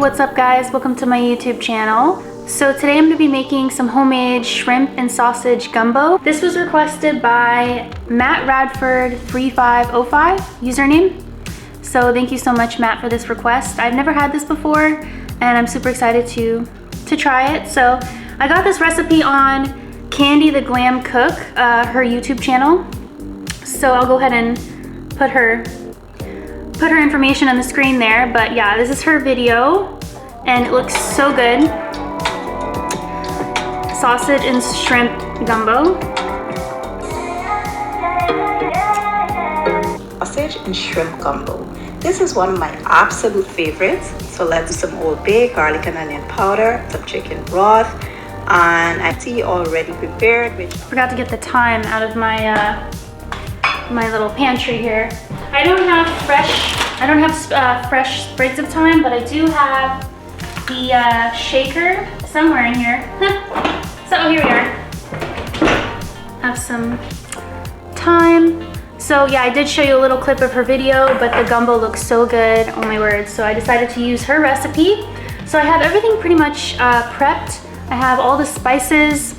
What's up guys, welcome to my YouTube channel. So today I'm going to be making some homemade shrimp and sausage gumbo. This was requested by Matt Radford 3505 username. So thank you so much Matt for this request. I've never had this before and I'm super excited to try it. So I got this recipe on Candy the Glam Cook, her YouTube channel. So I'll go ahead and put her information on the screen there, but yeah, this is her video and it looks so good. Sausage and shrimp gumbo. Sausage and shrimp gumbo. This is one of my absolute favorites. So let's do some Old Bay, garlic and onion powder, some chicken broth, and I see already prepared. Forgot to get the thyme out of my my little pantry here. I don't have fresh sprigs of thyme, but I do have the shaker somewhere in here. So here we are. Have some thyme. So yeah, I did show you a little clip of her video, but the gumbo looks so good. Oh my word! So I decided to use her recipe. So I have everything pretty much prepped. I have all the spices.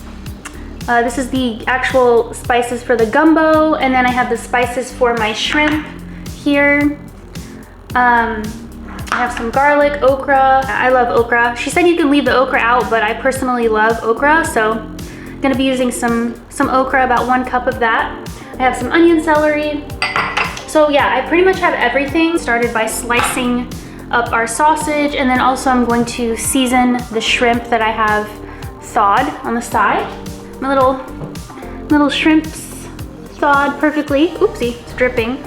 This is the actual spices for the gumbo, and then I have the spices for my shrimp here. I have some garlic, okra. I love okra. She said you can leave the okra out, but I personally love okra, so I'm gonna be using some okra, about 1 cup of that. I have some onion, celery. So yeah, I pretty much have everything. Started by slicing up our sausage, and then also I'm going to season the shrimp that I have thawed on the side. My little shrimps thawed perfectly. Oopsie, it's dripping.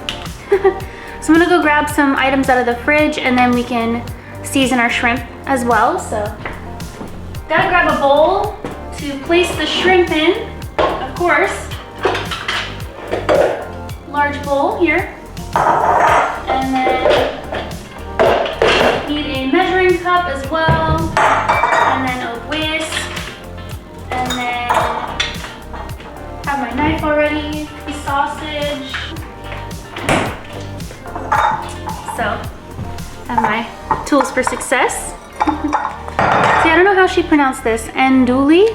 So I'm gonna go grab some items out of the fridge and then we can season our shrimp as well. So gotta grab a bowl to place the shrimp in, of course. Large bowl here. And then need a measuring cup as well. And then a whisk. And then have my knife already, the sausage. So, have my tools for success. See, I don't know how she pronounced this. Andouille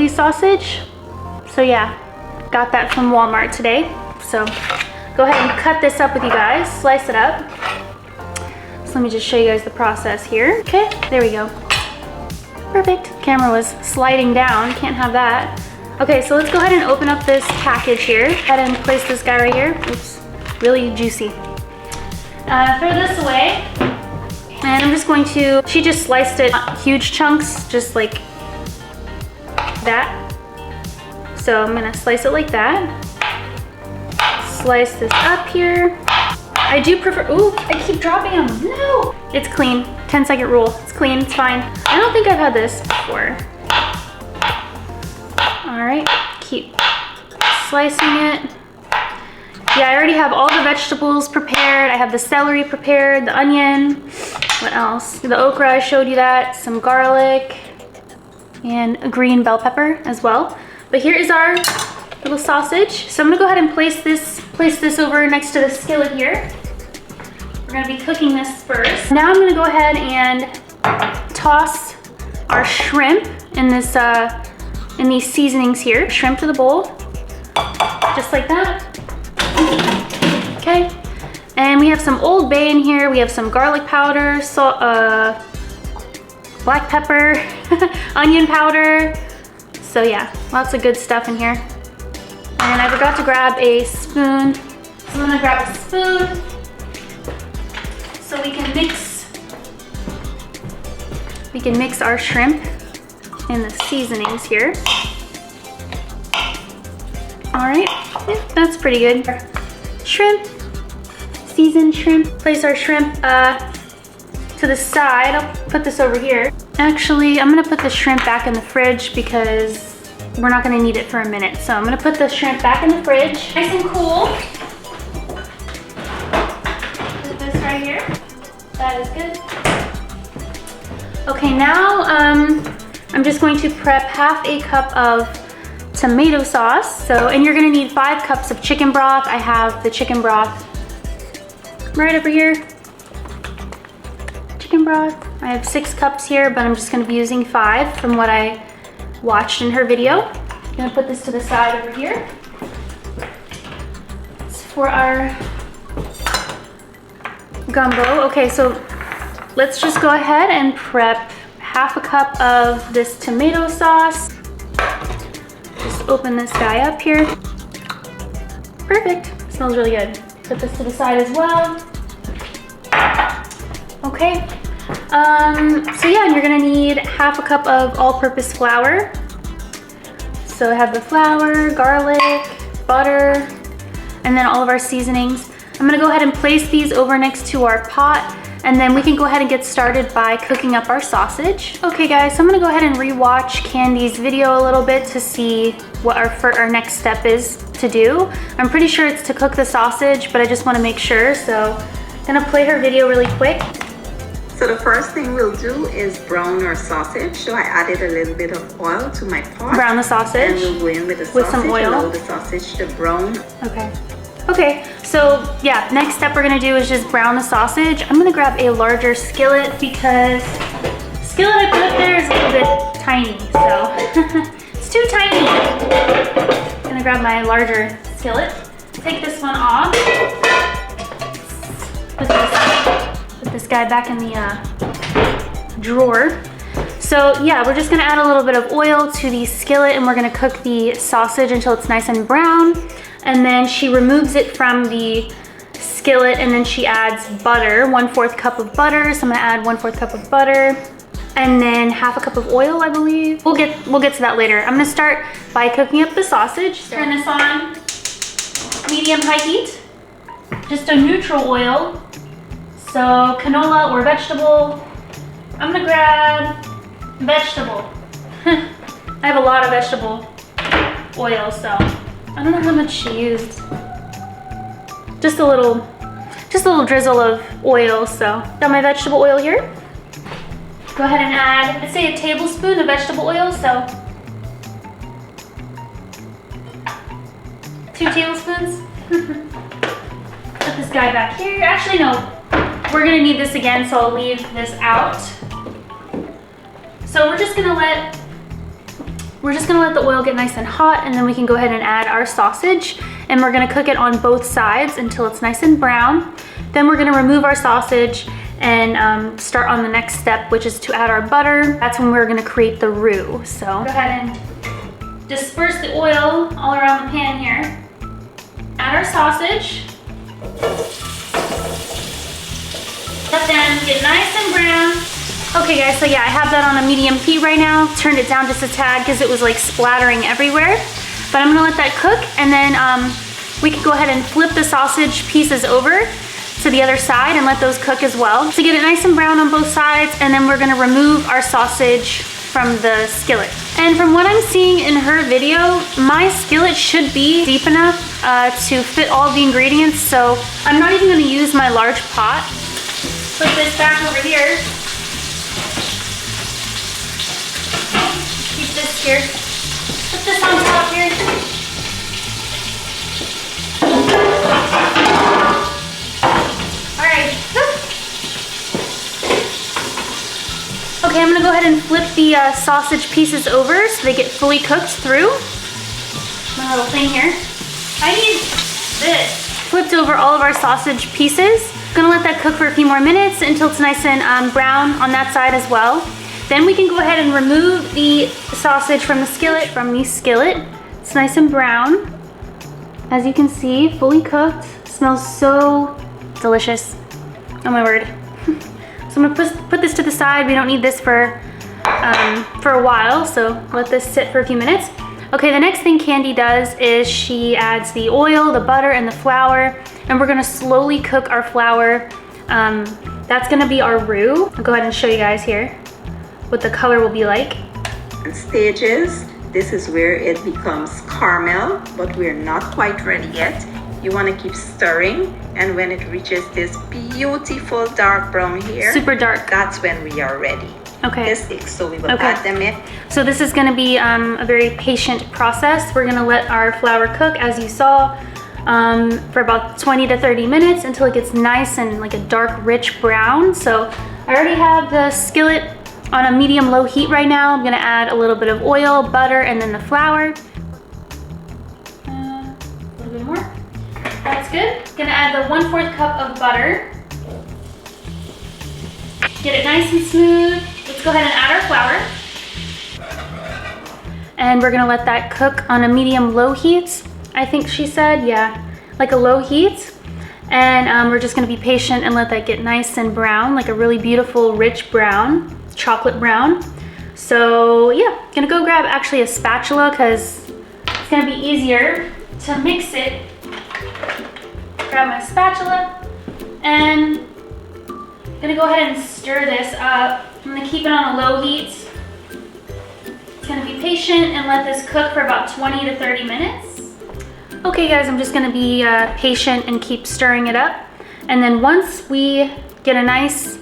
sausage. So yeah, got that from Walmart today. So, go ahead and cut this up with you guys. Slice it up. So let me just show you guys the process here. Okay, there we go. Perfect. Camera was sliding down. Can't have that. Okay, so let's go ahead and open up this package here. Go ahead and place this guy right here. Oops, really juicy. Throw this away. And I'm just going to, she just sliced it huge chunks, just like that. So I'm gonna slice it like that. Slice this up here. I do prefer, ooh, I keep dropping them. No! It's clean, 10-second rule. It's clean, it's fine. I don't think I've had this before. All right, keep slicing it. Yeah, I already have all the vegetables prepared. I have the celery prepared, the onion. What else? The okra, I showed you that. Some garlic and a green bell pepper as well. But here is our little sausage. So I'm gonna go ahead and place this over next to the skillet here. We're gonna be cooking this first. Now I'm gonna go ahead and toss our shrimp in this in these seasonings here. Shrimp to the bowl, just like that. Okay, and we have some Old Bay in here. We have some garlic powder, black pepper, onion powder. So yeah, lots of good stuff in here. And I forgot to grab a spoon. So I'm gonna grab a spoon so we can mix our shrimp in the seasonings here. All right, yeah, that's pretty good. Shrimp, seasoned shrimp. Place our shrimp to the side. I'll put this over here. Actually, I'm gonna put the shrimp back in the fridge because we're not gonna need it for a minute. So I'm gonna put the shrimp back in the fridge. Nice and cool. Put this right here. That is good. Okay, now I'm just going to prep half a cup of tomato sauce. So, and you're gonna need 5 cups of chicken broth. I have the chicken broth right over here. chicken broth. I have 6 cups here, but I'm just gonna be using 5 from what I watched in her video. I'm gonna put this to the side over here. It's for our gumbo. Okay, so let's just go ahead and prep half a cup of this tomato sauce. Just open this guy up here. Perfect, smells really good. Put this to the side as well. Okay, so yeah, and you're gonna need half a cup of all-purpose flour. So I have the flour, garlic, butter, and then all of our seasonings. I'm gonna go ahead and place these over next to our pot, and then we can go ahead and get started by cooking up our sausage. Okay guys, so I'm gonna go ahead and re-watch Candy's video a little bit to see what our next step is to do. I'm pretty sure it's to cook the sausage, but I just wanna make sure, so I'm gonna play her video really quick. So the first thing we'll do is brown our sausage. So I added a little bit of oil to my pot. Brown the sausage? And we'll go in with the sausage, with some oil? allow the sausage to brown. Okay. Okay, so yeah, next step we're gonna do is just brown the sausage. I'm gonna grab a larger skillet because the skillet I put up there is a little bit tiny, so it's too tiny. I'm gonna grab my larger skillet, take this one off, put this guy back in the drawer. So yeah, we're just gonna add a little bit of oil to the skillet and we're gonna cook the sausage until it's nice and brown. And then she removes it from the skillet and then she adds butter, 1/4 cup of butter. So I'm gonna add 1/4 cup of butter and then half a cup of oil, I believe. We'll get to that later. I'm gonna start by cooking up the sausage. Turn this on medium-high heat. Just a neutral oil. So canola or vegetable. I'm gonna grab vegetable. I have a lot of vegetable oil, so I don't know how much she used. Just a little drizzle of oil, so got my vegetable oil here. Go ahead and add, I'd say a tablespoon of vegetable oil, so 2 tablespoons. Put this guy back here. Actually, no, we're gonna need this again, so I'll leave this out. So we're just gonna let the oil get nice and hot, and then we can go ahead and add our sausage, and we're gonna cook it on both sides until it's nice and brown. Then we're gonna remove our sausage and start on the next step, which is to add our butter. That's when we're gonna create the roux. So go ahead and disperse the oil all around the pan here. Add our sausage. Let them get nice and brown. Okay guys, so yeah, I have that on a medium heat right now. Turned it down just a tad because it was like splattering everywhere. But I'm gonna let that cook, and then we can go ahead and flip the sausage pieces over to the other side and let those cook as well. To get it nice and brown on both sides, and then we're gonna remove our sausage from the skillet. And from what I'm seeing in her video, my skillet should be deep enough to fit all the ingredients, so I'm not even gonna use my large pot. Put this back over here. Keep this here. Put this on top here. All right. Okay, I'm gonna go ahead and flip the sausage pieces over so they get fully cooked through. My little thing here. I need this. Flipped over all of our sausage pieces. Gonna let that cook for a few more minutes until it's nice and brown on that side as well. Then we can go ahead and remove the sausage from the skillet. It's nice and brown. As you can see, fully cooked. Smells so delicious. Oh my word. So I'm gonna put this to the side. We don't need this for a while, so let this sit for a few minutes. Okay, the next thing Candy does is she adds the oil, the butter, and the flour, and we're gonna slowly cook our flour. That's gonna be our roux. I'll go ahead and show you guys here what the color will be like. In stages, this is where it becomes caramel, but we're not quite ready yet. You want to keep stirring, and when it reaches this beautiful dark brown here, super dark, that's when we are ready. Okay. This sticks, so we will add them in. So this is going to be a very patient process. We're going to let our flour cook, as you saw, for about 20 to 30 minutes until it gets nice and like a dark, rich brown. So I already have the skillet on a medium-low heat right now. I'm gonna add a little bit of oil, butter, and then the flour. A little bit more. That's good. Gonna add the 1/4 cup of butter. Get it nice and smooth. Let's go ahead and add our flour. And we're gonna let that cook on a medium-low heat. I think she said, yeah, like a low heat. And we're just gonna be patient and let that get nice and brown, like a really beautiful, rich brown, chocolate brown. So yeah, gonna go grab actually a spatula because it's gonna be easier to mix it. Grab my spatula and gonna go ahead and stir this up. I'm gonna keep it on a low heat. It's gonna be patient and let this cook for about 20 to 30 minutes. Okay guys, I'm just gonna be patient and keep stirring it up. And then once we get a nice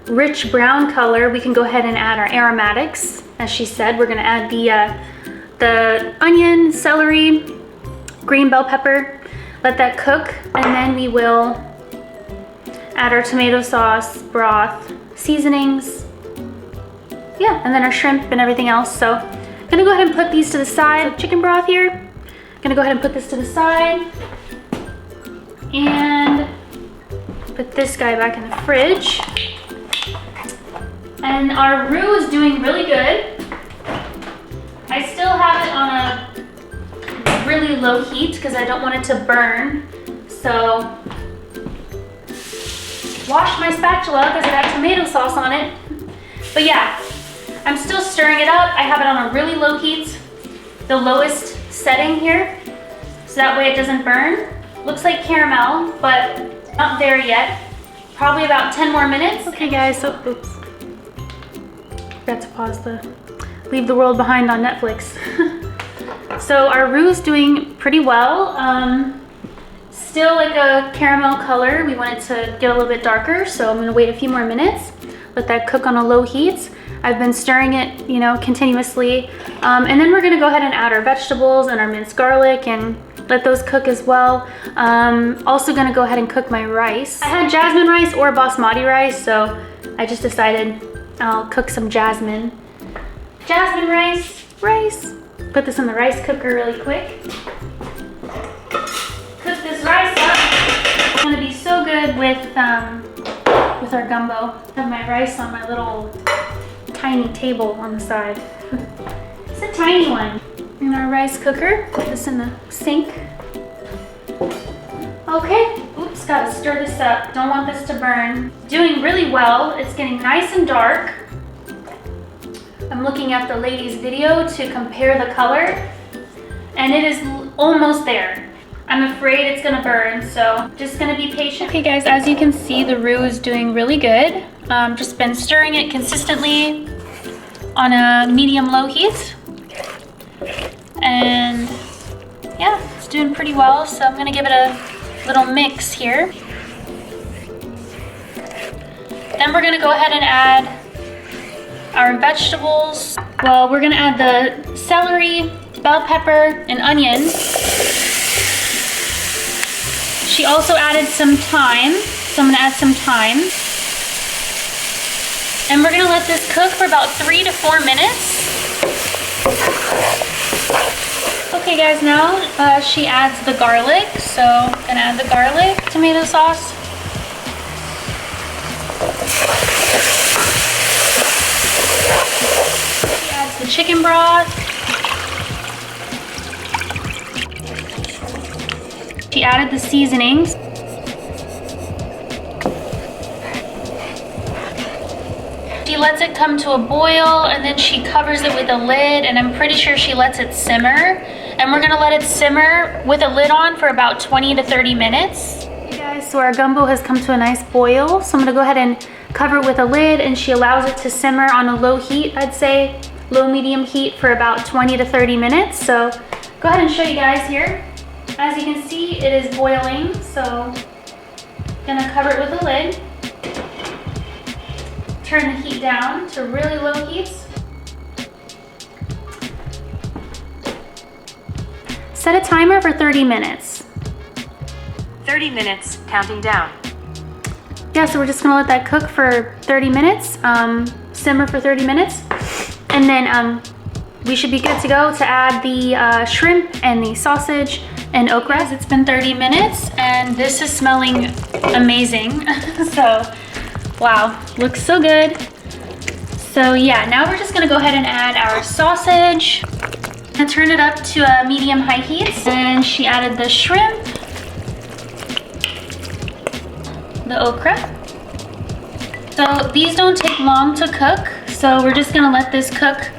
rich brown color, we can go ahead and add our aromatics. As she said, we're gonna add the onion, celery, green bell pepper, let that cook, and then we will add our tomato sauce, broth, seasonings, yeah, and then our shrimp and everything else. So I'm gonna go ahead and put these to the side. So chicken broth here. Gonna go ahead and put this to the side and put this guy back in the fridge. And our roux is doing really good. I still have it on a really low heat because I don't want it to burn. So wash my spatula because it had tomato sauce on it. But yeah, I'm still stirring it up. I have it on a really low heat, the lowest setting here, so that way it doesn't burn. Looks like caramel, but not there yet. Probably about 10 more minutes. Okay guys, so oops. Forgot to pause Leave the World Behind on Netflix. So our roux is doing pretty well. Still like a caramel color. We want it to get a little bit darker, so I'm gonna wait a few more minutes. Let that cook on a low heat. I've been stirring it, you know, continuously. And then we're gonna go ahead and add our vegetables and our minced garlic and let those cook as well. Also gonna go ahead and cook my rice. I had jasmine rice or basmati rice, so I just decided I'll cook some jasmine rice. Put this in the rice cooker really quick. Cook this rice up. It's gonna be so good with our gumbo. I have my rice on my little tiny table on the side. It's a tiny one. In our rice cooker, put this in the sink. Okay, oops, gotta stir this up. Don't want this to burn. Doing really well. It's getting nice and dark. I'm looking at the lady's video to compare the color, and it is almost there. I'm afraid it's gonna burn, so just gonna be patient. Okay guys, as you can see, the roux is doing really good. Just been stirring it consistently on a medium-low heat. And yeah, it's doing pretty well, so I'm gonna give it a little mix here. Then we're gonna go ahead and add our vegetables. Well, we're gonna add the celery, bell pepper, and onion. She also added some thyme, so I'm gonna add some thyme. And we're gonna let this cook for about 3 to 4 minutes. Okay guys, now she adds the garlic, so I'm gonna add the garlic, tomato sauce. She adds the chicken broth. She added the seasonings. She lets it come to a boil and then she covers it with a lid, and I'm pretty sure she lets it simmer. And we're gonna let it simmer with a lid on for about 20 to 30 minutes. Okay guys, so our gumbo has come to a nice boil. So I'm gonna go ahead and cover it with a lid, and she allows it to simmer on a low heat, I'd say low medium heat, for about 20 to 30 minutes. So go ahead and show you guys here. As you can see, it is boiling, so I'm gonna cover it with a lid. Turn the heat down to really low heat. Set a timer for 30 minutes. 30 minutes, counting down. yeah, so we're just gonna let that cook for 30 minutes, simmer for 30 minutes. And then we should be good to go to add the shrimp and the sausage and okra. It's been 30 minutes and this is smelling amazing. So, wow, looks so good. So yeah, now we're just gonna go ahead and add our sausage and turn it up to a medium-high heat. And she added the shrimp, the okra. So these don't take long to cook, so we're just gonna let this cook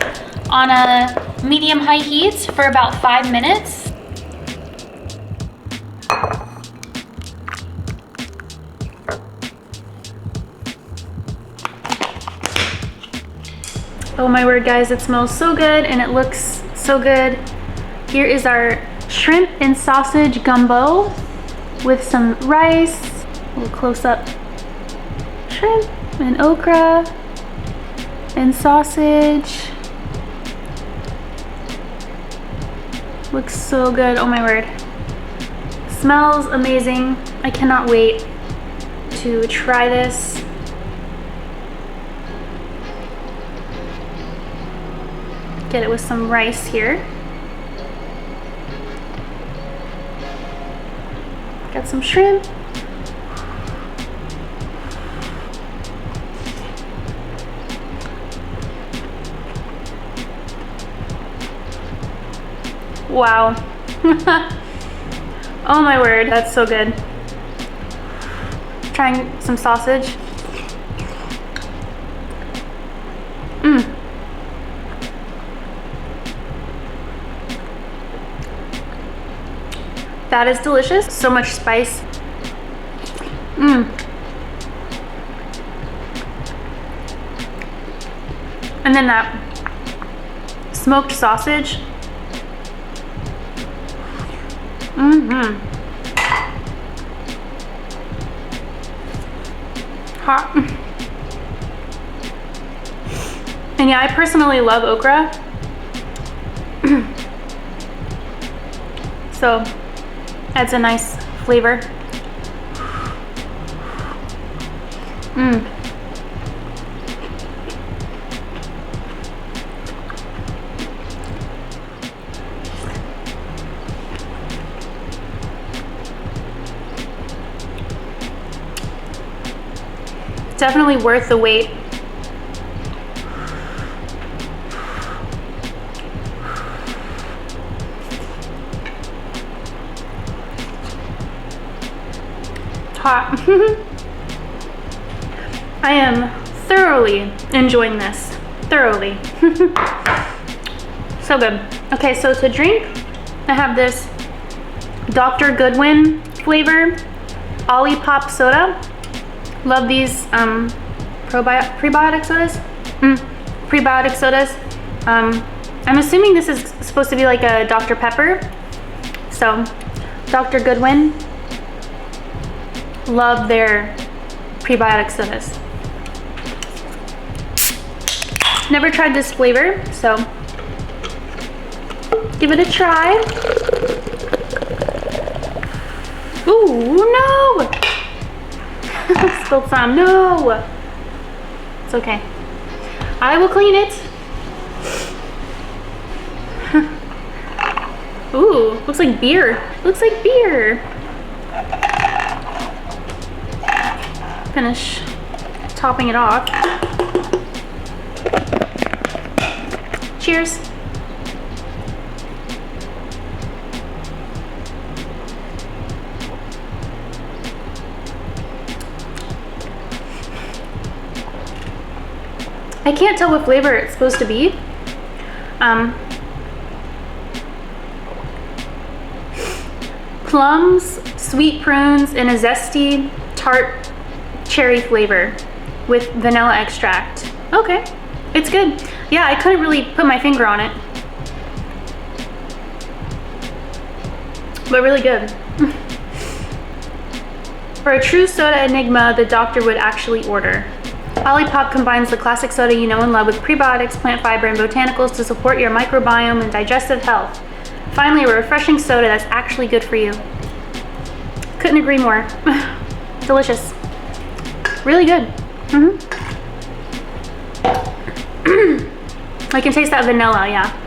on a medium-high heat for about 5 minutes. Oh my word, guys, it smells so good and it looks so good. Here is our shrimp and sausage gumbo with some rice, a little close up, shrimp and okra and sausage. Looks so good, oh my word. Smells amazing. I cannot wait to try this. Get it with some rice here. Got some shrimp. Wow. Oh my word, that's so good. Trying some sausage. Mmm. That is delicious. So much spice. Mmm. And then that smoked sausage. Mm-hmm. Hot. And yeah, I personally love okra. So adds a nice flavor. Mmm. Definitely worth the wait. Hot. I am thoroughly enjoying this. Thoroughly. So good. Okay, so to drink, I have this Dr. Goodwin flavor Olipop soda. Love these prebiotic sodas. Prebiotic sodas. I'm assuming this is supposed to be like a Dr. Pepper. So, Dr. Goodwin. Love their prebiotic sodas. Never tried this flavor, so give it a try. Ooh, no! Spilled some, no! It's okay. I will clean it. Ooh, looks like beer. Looks like beer. Finish topping it off. Cheers. I can't tell what flavor it's supposed to be. Plums, sweet prunes, and a zesty, tart cherry flavor with vanilla extract. Okay, it's good. Yeah, I couldn't really put my finger on it, but really good. For a true soda enigma, the doctor would actually order. Olipop combines the classic soda you know and love with prebiotics, plant fiber, and botanicals to support your microbiome and digestive health. Finally, a refreshing soda that's actually good for you. Couldn't agree more. Delicious. Really good. I can taste that vanilla, yeah.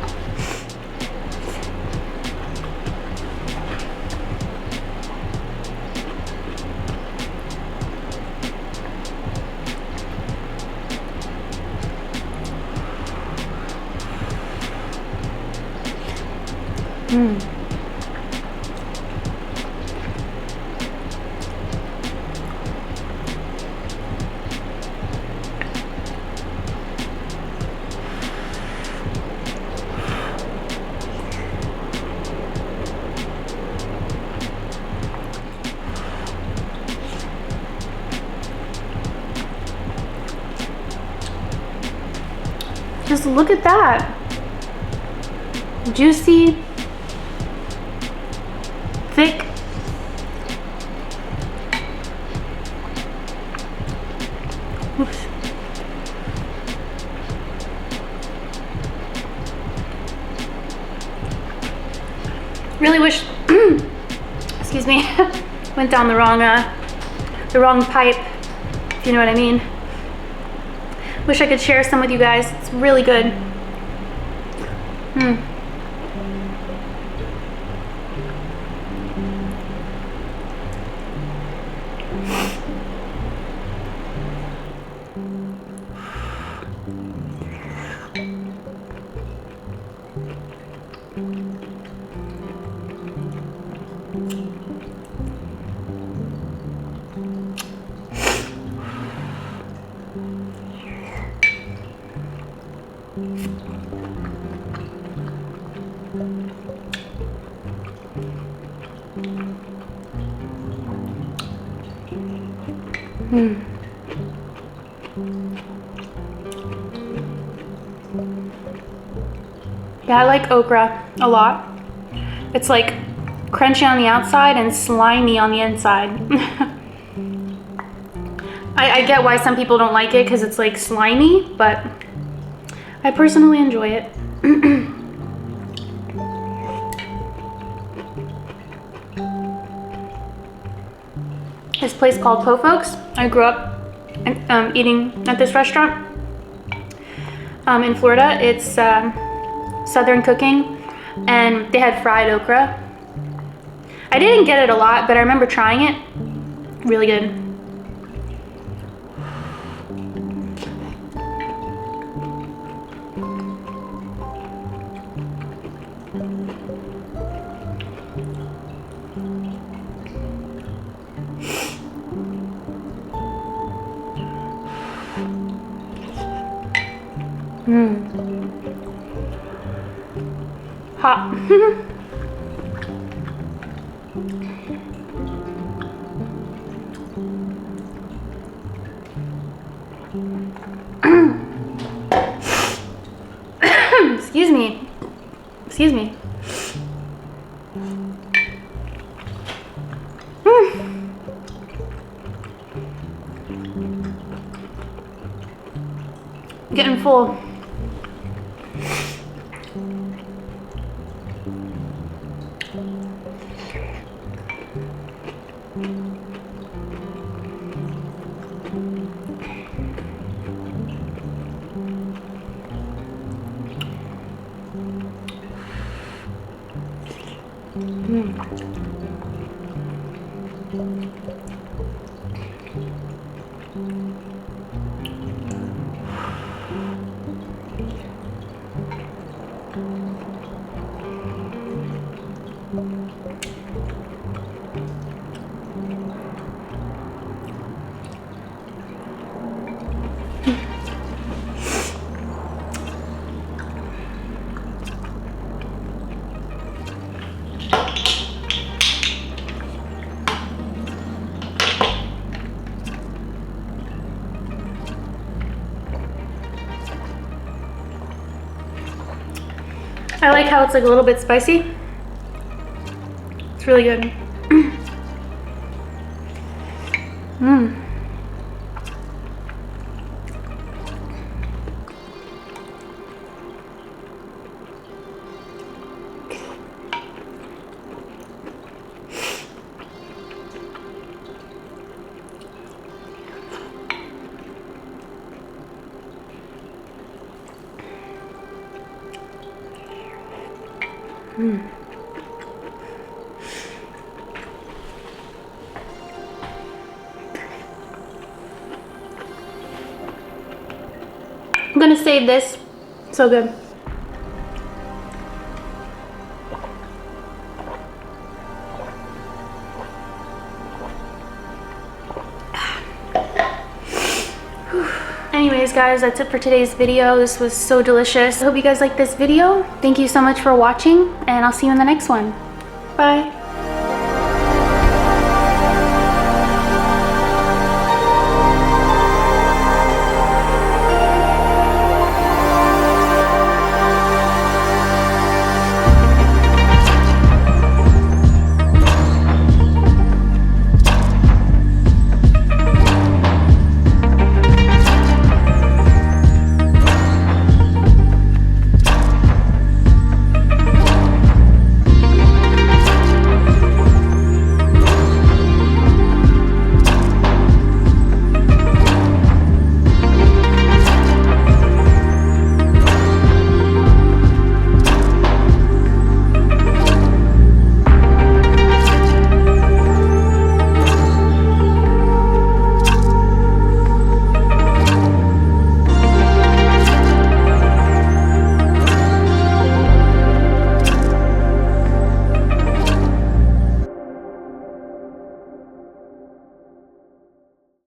Just look at that. Juicy, thick. Oops. Really wish, excuse me, went down the wrong pipe, if you know what I mean. Wish I could share some with you guys. It's really good. Yeah, I like okra a lot. It's like crunchy on the outside and slimy on the inside. I get why some people don't like it because it's like slimy, but I personally enjoy it. This place called Po Folks. I grew up eating at this restaurant in Florida. It's Southern cooking, and they had fried okra. I didn't get it a lot, but I remember trying it. Really good. Hot. Excuse me. Excuse me. Getting full. I like how it's like a little bit spicy. It's really good. I'm gonna save this. So good. Anyways guys, that's it for today's video. This was so delicious. I hope you guys liked this video. Thank you so much for watching, and I'll see you in the next one. Bye.